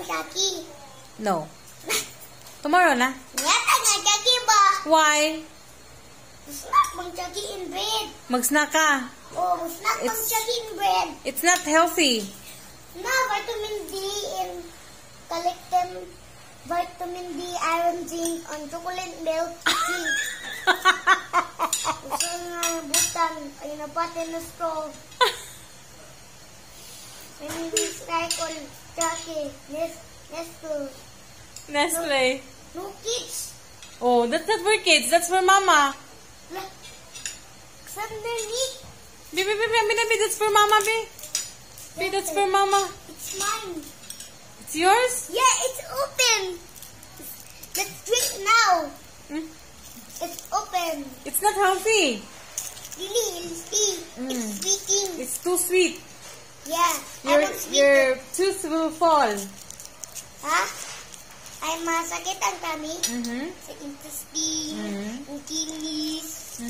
ang Jackie. No. Tomorrow na. Yata nga Jackie ba? Why? Snack bang Jackie in bread. Mag-snack ka. Oh, snack bang Jackie in bread. It's not healthy. Na, vitamin D in collected vitamin D, iron, zinc, on chocolate milk, zinc. Gusto nga butan, ay napatin na straw. Hindi cycle, Jackie, Nestle. Nestle. No kids. Oh, that's not for kids. That's for mama. Xander Nick. Baby, that's for mama, baby. Baby, that's for mama. It's mine. It's yours? Yeah, it's open. Let's drink now. Mm. It's open. It's not healthy. Really, it's sweet. It's sweeting. It's too sweet. Yeah, Your tooth will fall. Ha? Ay masakit ang tummy. Sa intestine, ang kidneys.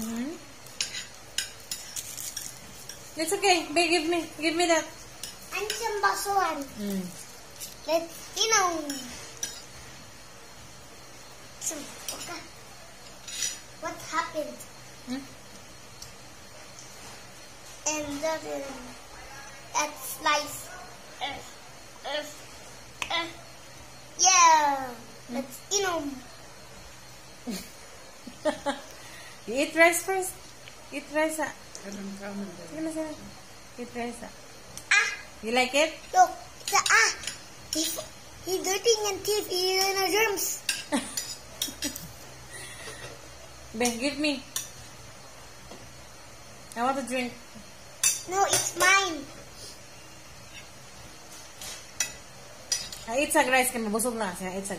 It's okay. Babe, give me that. Ano siyang basuhan? Let's, so, okay. What happened? And that slice. Yeah. Let's, You eat rice first. Eat rice. Eat rice. You like it? Look, it's he's dirty and teeth. He's in germs. Ben, give me. I want to drink. No, it's mine. I eat sa rice kaya mabusog na. Eat sa